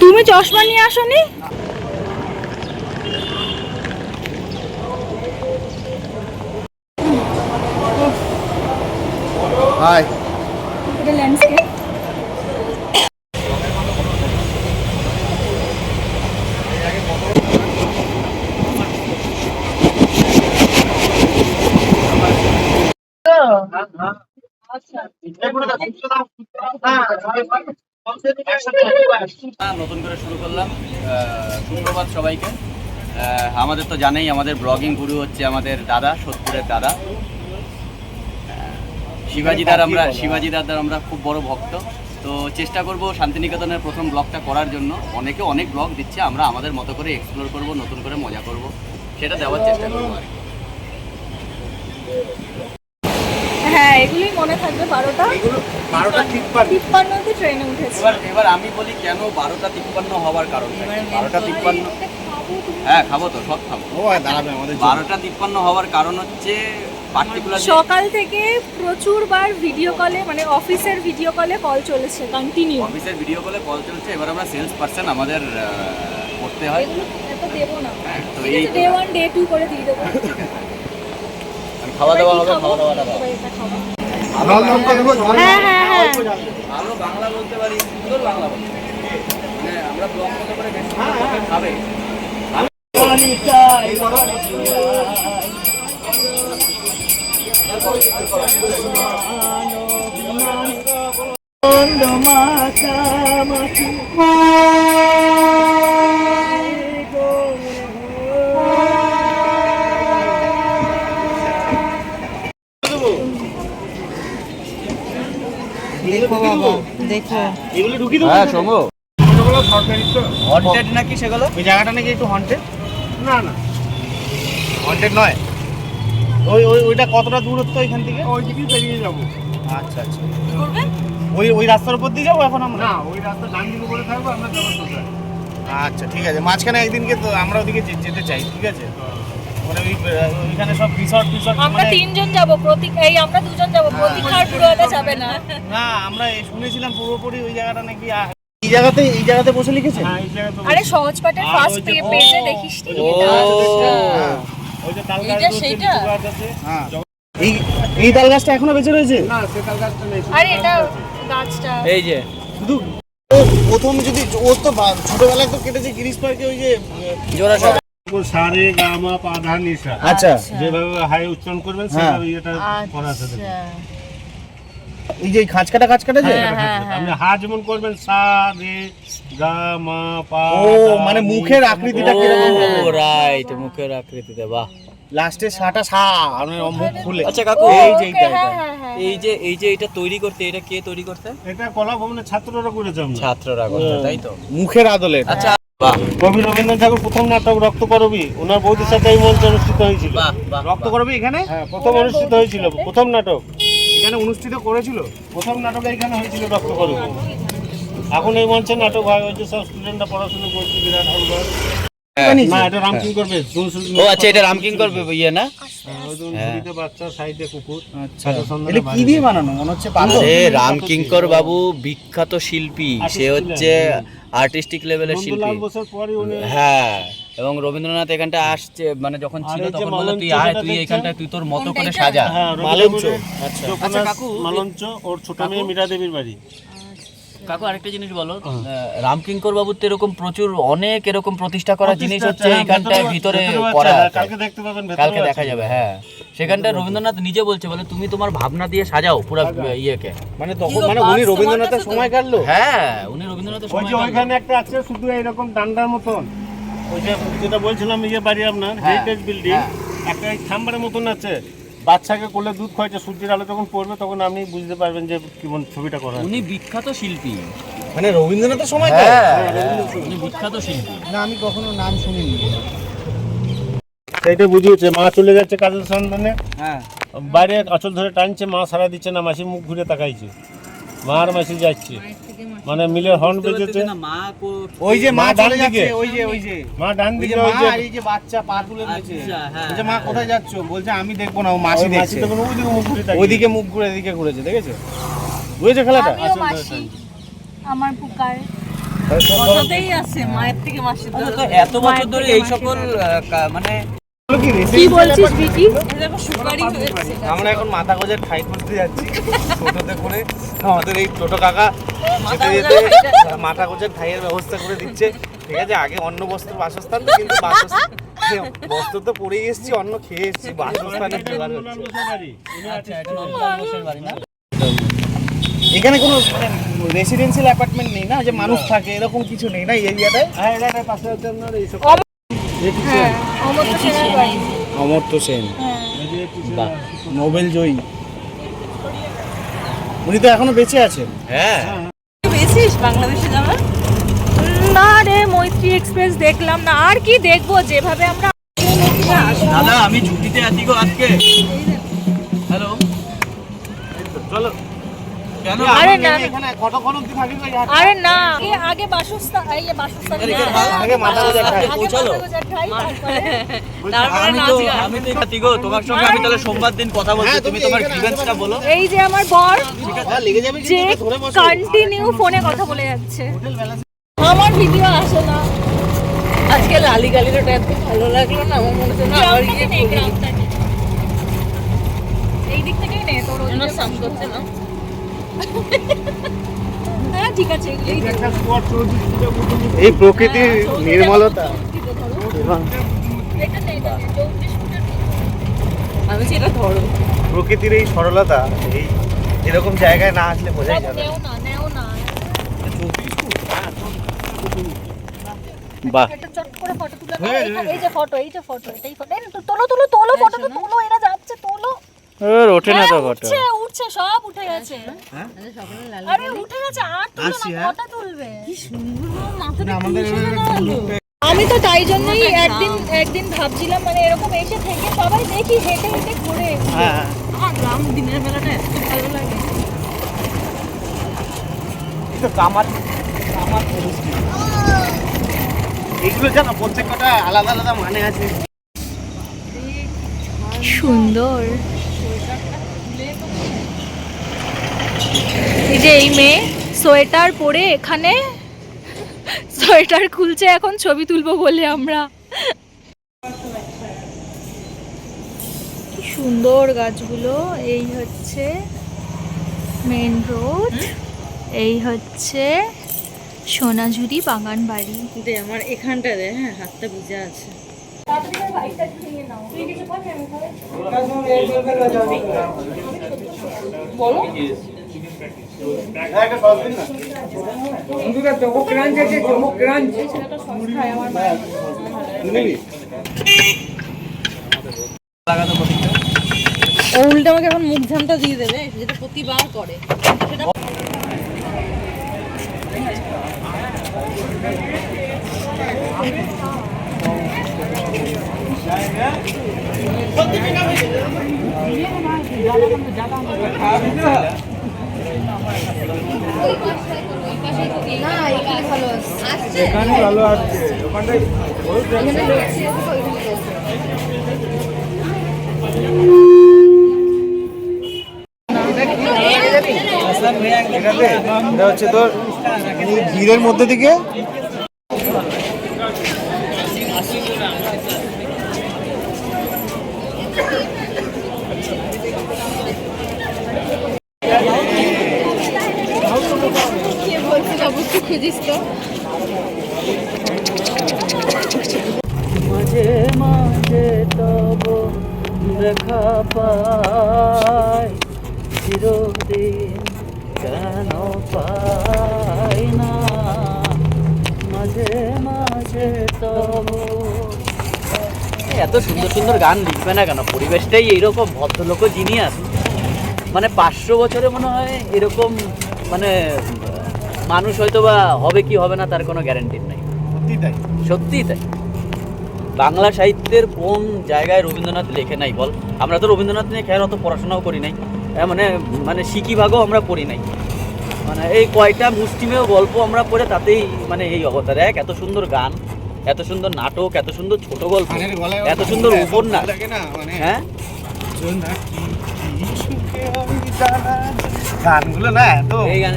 তুমি চশমা নিয়ে আসোনি? হাই, এটা ল্যান্ডস্কেপ। নতুন করে শুরু করলাম। সুপ্রভাত সবাইকে। আমাদের তো জানেই আমাদের ব্লগিং গুরু হচ্ছে আমাদের দাদা, সোদপুরের দাদা শিবাজিদার আমরা খুব বড় ভক্ত। তো চেষ্টা করব শান্তিনিকেতনের প্রথম ব্লগটা করার জন্য। অনেকে অনেক ব্লগ দিচ্ছে, আমরা আমাদের মতো করে এক্সপ্লোর করব, নতুন করে মজা করব, সেটা দেওয়ার চেষ্টা করবো আর কি। হ্যাঁ, এগুলোই মনে থাকবে। 12:53 ট্রেনে উঠেছি। এবার আমি বলি কেন 12:53 হওয়ার কারণ। 12:53, হ্যাঁ খাবো তো, সব খাবো। 12:53 হওয়ার কারণ হচ্ছে সকাল থেকে প্রচুরবার ভিডিও কলে, মানে অফিসের ভিডিও কলে কল চলেছে, কন্টিনিউ অফিসের ভিডিও কলে কল চলছে। এবার আমরা সেলস পারসন, আমাদের করতে হয়। এত দেবো না, তো এই ডে 1 ডে 2 করে দিয়ে দেবো। খাওয়া দাওয়া হবে, খাওয়া দাওয়াটা হ্যাঁ হ্যাঁ হ্যাঁ, ভালো বাংলা বলতে পারি, সুন্দর বাংলা বলতে পারি। মানে আমরা ব্লগ মতো করে বেশি খাবে। দেখো বাবা, দেখো এগুলো ঢুকি দেবো। হ্যাঁ শোনো, হন্টেড নাকি সেগুলো? ওই জায়গাটা নাকি একটু হন্টেড? না না, হন্টেড নয়। ওইটা কতটা দূরত্ব এখান থেকে? ওই দিকেই বেরিয়ে যাবো। আচ্ছা আচ্ছা, কি করবে? ওই রাস্তার উপর দিয়ে যাবো এখন আমরা? না, ওই রাস্তা ডান দিকে করে থাকবো, আমরা যাবো সোজা। আচ্ছা ঠিক আছে, মাঝখানে একদিনকে তো আমরা ওদিকে যেতে চাই, ঠিক আছে? মানে ওইখানে সব রিসর্ট আমরা তিনজন যাব, এই আমরা দুজন যাব, প্রতীক্ষার পুরোটা যাবে না। না, আমরা শুনেছিলাম পুরোপুরি ওই জায়গাটা নাকি এই জায়গাতে বসে লিখেছে। আরে সহজপাঠের ফার্স্ট পেজে দেখিস নি? ওই যে এইটা সেইটা? হ্যাঁ, এই তাল গাছটা এখনো বেঁচে রয়েছে? না, সে তাল গাছটা নেই। আরে এটা গাছটা এই যে শুধু প্রথম যদি ও তো ছোটবেলায় তো কেটেছে গিরিশ পার্কে, ওই যে জোড়া সারে গামা পাধা নিশা। আচ্ছা, যেভাবে হাই উচ্চারণ করবেন সেভাবে এটা করা আছে। এই যে খাঁচকাটা যে আপনি হা যেমন করবেন সা রে গা মা পা। ও মানে মুখের আকৃতিটা কিরকম হবে? রাইট, মুখের আকৃতিতে। বাহ, লাস্টে সাটা সা মানে মুখ খুলে। আচ্ছা কাকু, এই যে এটা তৈরি করতে, এটা কে তৈরি করতে? এটা কলা ভবনের ছাত্ররা করেছে। ছাত্ররা করতে, তাই তো? মুখের আদলে। আচ্ছা বাহ, কবি রবীন্দ্রনাথ ঠাকুর প্রথম নাটক রক্তকরবী ওনার বৌদির সাথে এই মঞ্চে অনুষ্ঠিত হয়েছিল। রক্তকরবী এখানে প্রথম অনুষ্ঠিত হয়েছিল, প্রথম নাটক এখানে অনুষ্ঠিত করেছিল। প্রথম নাটক এখানে হয়েছিল রক্তকরবী। এখন এই মঞ্চে নাটক হয়, ওই যে সব স্টুডেন্টরা পড়াশোনা করছে, বিরাট হলঘর। না, এটা রামকিং করবে। ও আচ্ছা, এটা রামকিং করবে ইয়ে না? বাচ্চা সাইডে কুকুর। আচ্ছা, এটা কি দিয়ে বানানো মনে হচ্ছে? আরে রামকিঙ্কর বাবু বিখ্যাত শিল্পী, সে হচ্ছে আর্টিস্টিক লেভেলের শিল্পী। হ্যাঁ, এবং রবীন্দ্রনাথ এখানটা আসছে, মানে যখন ছিল তখন বললো তুই আয়, তুই এখানটায় তুই তোর মতো করে সাজা। মালঞ্চ। আচ্ছা কাকু, মালঞ্চ ওর ছোট মেয়ে মীরা দেবীর বাড়ি। কাকু আরেকটা জিনিস বলো, রামকিঙ্কর বাবুর তো এরকম প্রচুর অনেক এরকম প্রতিষ্ঠা করা জিনিস হচ্ছে এইখানটায় ভিতরে করা, কালকে দেখতে পাবেন, কালকে দেখা যাবে। হ্যাঁ, সেখানটা রবীন্দ্রনাথ নিজে বলছে, বলে তুমি তোমার ভাবনা দিয়ে সাজাও পুরো ইয়েকে। মানে তখন মানে উনি রবীন্দ্রনাথের সময় কাটলো। হ্যাঁ, উনি রবীন্দ্রনাথের ওই সময় যে ওইখানে একটা আছে শুধু এইরকম ডান্ডার মতন, ওই যে যেটা বলছিলাম ইয়ে বাড়ি আপনার হেরিটেজ বিল্ডিং, একটা খাম্বার মতন আছে, বাচ্চাকে কোলে দুধ খাওয়াচ্ছে, সূর্যের আলো যখন পড়বে তখন আপনি বুঝতে পারবেন যে কেমন ছবিটা করা। উনি বিখ্যাত শিল্পী, মানে রবীন্দ্রনাথের সময়। উনি বিখ্যাত শিল্পী। না, আমি কখনো নাম শুনিনি। সেইটা বুঝিয়েছে, মা চলে যাচ্ছে কাজের সন্ধানে, হ্যাঁ, বাইরে আঁচল ধরে টানছে, মা সারা দিচ্ছে না, মাসি মুখ ঘুরে তাকাইছে, মা আর মাসি যাচ্ছে, মানে মিলের হর্ন বেজেছে। ওই যে মা ডান চলে দিকে, যাচ্ছে, ওই যে মা ডান ওই দিকে, যে ওই মা যে আর এই যে বাচ্চা পা তুলে রয়েছে। হ্যাঁ, বলছে মা কোথায় যাচ্ছ? বলছে আমি দেখবো না, ও মাসি দেখছে। তখন ওইদিকে মুখ ঘুরে তাকিয়েছে। ওইদিকে মুখ ঘুরে এদিকে ঘুরেছে, দেখেছো? বুঝেছো খেলাটা? আমিও মাসি। আমার পুকার কথাতেই আছে মায়ের থেকে মাসির তো এত বছর ধরে এই সকল মানে কি বলছিস বিকি? দেখো সুপারি হয়েছে। আমরা এখন মাথা গোজের ঠাই খুঁজতে যাচ্ছি টোটোতে করে। আমাদের এই টোটো কাকা যেতে যেতে মাথা গোজের ঠাইয়ের ব্যবস্থা করে দিচ্ছে। ঠিক আছে, আগে অন্য বস্ত্র বাসস্থান, কিন্তু বাসস্থান বস্ত্র তো পরেই এসেছি, অন্য খেয়ে এসেছি, বাসস্থানের জোগাড় হচ্ছে। এখানে কোনো রেসিডেন্সিয়াল অ্যাপার্টমেন্ট নেই না, যে মানুষ থাকে এরকম কিছু নেই না এই এরিয়াটায়? হ্যাঁ এটা পাশে হচ্ছে আপনার এইসব হ্যাঁ, অমর্ত্য সেনের বাড়ি। অমর্ত্য সেন, বাহ, নোবেল জয়ী, উনি তো এখনো বেঁচে আছেন। হ্যাঁ বেশিস বাংলাদেশে যাবে? না রে, মৈত্রী এক্সপ্রেস দেখলাম না, আর কি দেখবো, যেভাবে আমরা দাদা আমি ছুটিতে আছি গো আজকে। হ্যালো, চলো কেন? আরে না, এখানে কতক্ষণ অবধি থাকি গো? আরে না, আগে বাসস্থান, এই যে বাসস্থান, আগে মাথা গোজের ঠাই। পৌঁছালো? তারপরে আমি তো আছি গো, তোমার সঙ্গে আমি তাহলে সোমবার দিন কথা বলছি। তুমি তোমার গ্রিভেন্সটা বলো। এই যে আমার বর লেগে যাবে যে কিন্তু, ধরে বসো। কন্টিনিউ ফোনে কথা বলে যাচ্ছে, আমার ভিডিও আসে না। আজকে লালি গালিটা এত ভালো লাগলো না, আমার মনে হচ্ছে না আবার গিয়ে গ্রামটাকে নেই, গ্রামটাকে। এই দিক থেকেই নে, তোর যেন ওদিকে সাম করছে না। হ্যাঁ ঠিক আছে, এগুলোই দেখ। একটা স্পট চৌধুরীটা বুঝুন। এই প্রকৃতির নির্মলতা এবং এটা নেই, এটা নেই, 34 ফুটের আমি সেটা ধরো প্রকৃতির এই সরলতা, এই এরকম জায়গায় না আসলে বোঝাই সব যাবে না। নেও না, নেও না। বাহ, একটা চট করে ফটো তুলে নাও। এই যে ফটো, এই যে ফটো, এটাই ফটো। তোলো তোলো তোলো, ফটো তো তোলো, এরা যাচ্ছে, তোলো। ওঠে না তো ফটো। উঠছে উঠছে, সব উঠে গেছে। আরে উঠে গেছে, আর তুলো আসছি, না, হ্যাঁ। কটা তুলবে? আমাদের আমি তো তাই জন্যই একদিন ভাবছিলাম, মানে এরকম এসে থেকে সবাই দেখি হেঁটে হেঁটে ঘুরে। হ্যাঁ, আমার গ্রাম দিনের বেলাটা এত ভালো লাগে। এই তো কামার এইগুলো জানো, প্রত্যেকটা আলাদা আলাদা মানে আছে। সুন্দর। এই যে এই মেয়ে সোয়েটার পরে এখানে সোয়েটার খুলছে, এখন ছবি তুলবো বলে আমরা। কি সুন্দর গাছগুলো। এই হচ্ছে মেন রোড, এই হচ্ছে সোনাঝুরি বাগান বাড়ি। দে আমার এখানটা দে, হ্যাঁ হাতটা ভিজা আছে। ও উল্টে আমাকে এখন মুখ ঝামটা দিয়ে দেবে, যেটা প্রতিবার করে সেটা। এটা হচ্ছে তোর এই ভিড়ের মধ্যে থেকে মাঝে মাঝে তব দেখা পাই, চিরদিন কেন পাই না, মাঝে মাঝে তব। এত সুন্দর সুন্দর গান লিখবে না কেন? পরিবেশটাই এইরকম, ভদ্রলোক জিনিয়াস। মানে 500 বছরে মনে হয় এরকম মানে মানুষ হয়তো বা হবে কি হবে না তার কোনো গ্যারান্টি নেই। সত্যি তাই। সত্যিই তাই। বাংলা সাহিত্যের কোন জায়গায় রবীন্দ্রনাথ লেখে নাই বল? আমরা তো রবীন্দ্রনাথ নিয়ে খেয়াল অত পড়াশোনাও করি নাই, মানে মানে শিকি ভাগও আমরা পড়ি নাই। মানে এই কয়টা মুষ্টিমেয় গল্প আমরা পড়ে তাতেই মানে এই অবতার। এত সুন্দর গান, এত সুন্দর নাটক, এত সুন্দর ছোট গল্প, গানের গলায় এত সুন্দর উপন্যাস। লাগে না মানে হ্যাঁ জোনাকি কি সুখে আমি জানা গানগুলো না এত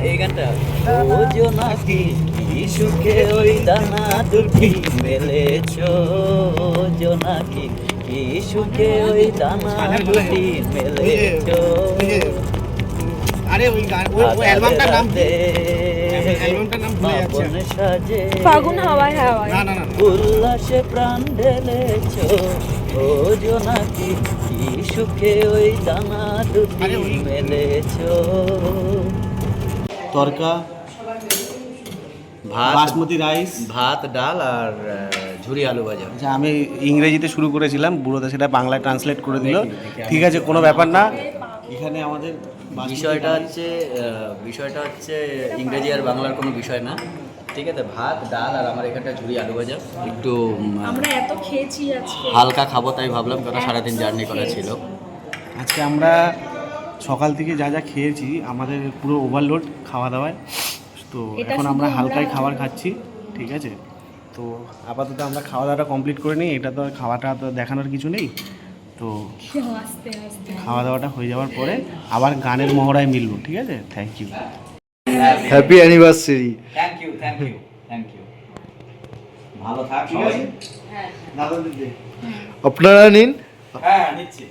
এই গানটা ও জোনাকি কি সুখে ওই দানা দুটি মেলেছো জোনাকি কি সুখে ওই দানা দুটি মেলেছো আরে ওই গান ওই অ্যালবামটার নাম অ্যালবামটার নাম ভুলে যাচ্ছি আপন সাজে ফাগুন হাওয়ায় হাওয়ায়। না না না উল্লাসে প্রাণ ঢেলেছো ও জোনাকি কি সুখে ওই দানা দুটি মেলেছো। তরকা ভাত বাসমতি রাইস। ভাত ডাল আর ঝুরি আলু ভাজা। আচ্ছা আমি ইংরেজিতে শুরু করেছিলাম, বুড়োতে সেটা বাংলায় ট্রান্সলেট করে দিল। ঠিক আছে, কোনো ব্যাপার না। এখানে আমাদের বিষয়টা হচ্ছে ইংরেজি আর বাংলার কোনো বিষয় না, ঠিক আছে। ভাত ডাল আর আমার এখানটা ঝুরি আলু ভাজা। একটু আমরা এত খেয়েছি আজকে। হালকা খাবো তাই ভাবলাম, কারণ সারাদিন জার্নি করা ছিল। আজকে আমরা সকাল থেকে যা যা খেয়েছি আমাদের পুরো ওভারলোড খাওয়া দাওয়ায়, তো এটা এখন শুধু আমরা হালকাই আমরা- খাবার খাচ্ছি, ঠিক আছে। তো আপাতত আমরা খাওয়া দাওয়াটা কমপ্লিট করে নিই, এটা তো আর খাওয়াটা তো দেখানোর কিছু নেই। তো আস্তে আস্তে খাওয়া দাওয়াটা হয়ে যাওয়ার পরে আবার গানের মহড়ায় মিলবো, ঠিক আছে। Thank you. Happy anniversary. Thank you thank you thank you. ভালো থাক সবাই। আপনারা নিন। হ্যাঁ নিচ্ছি।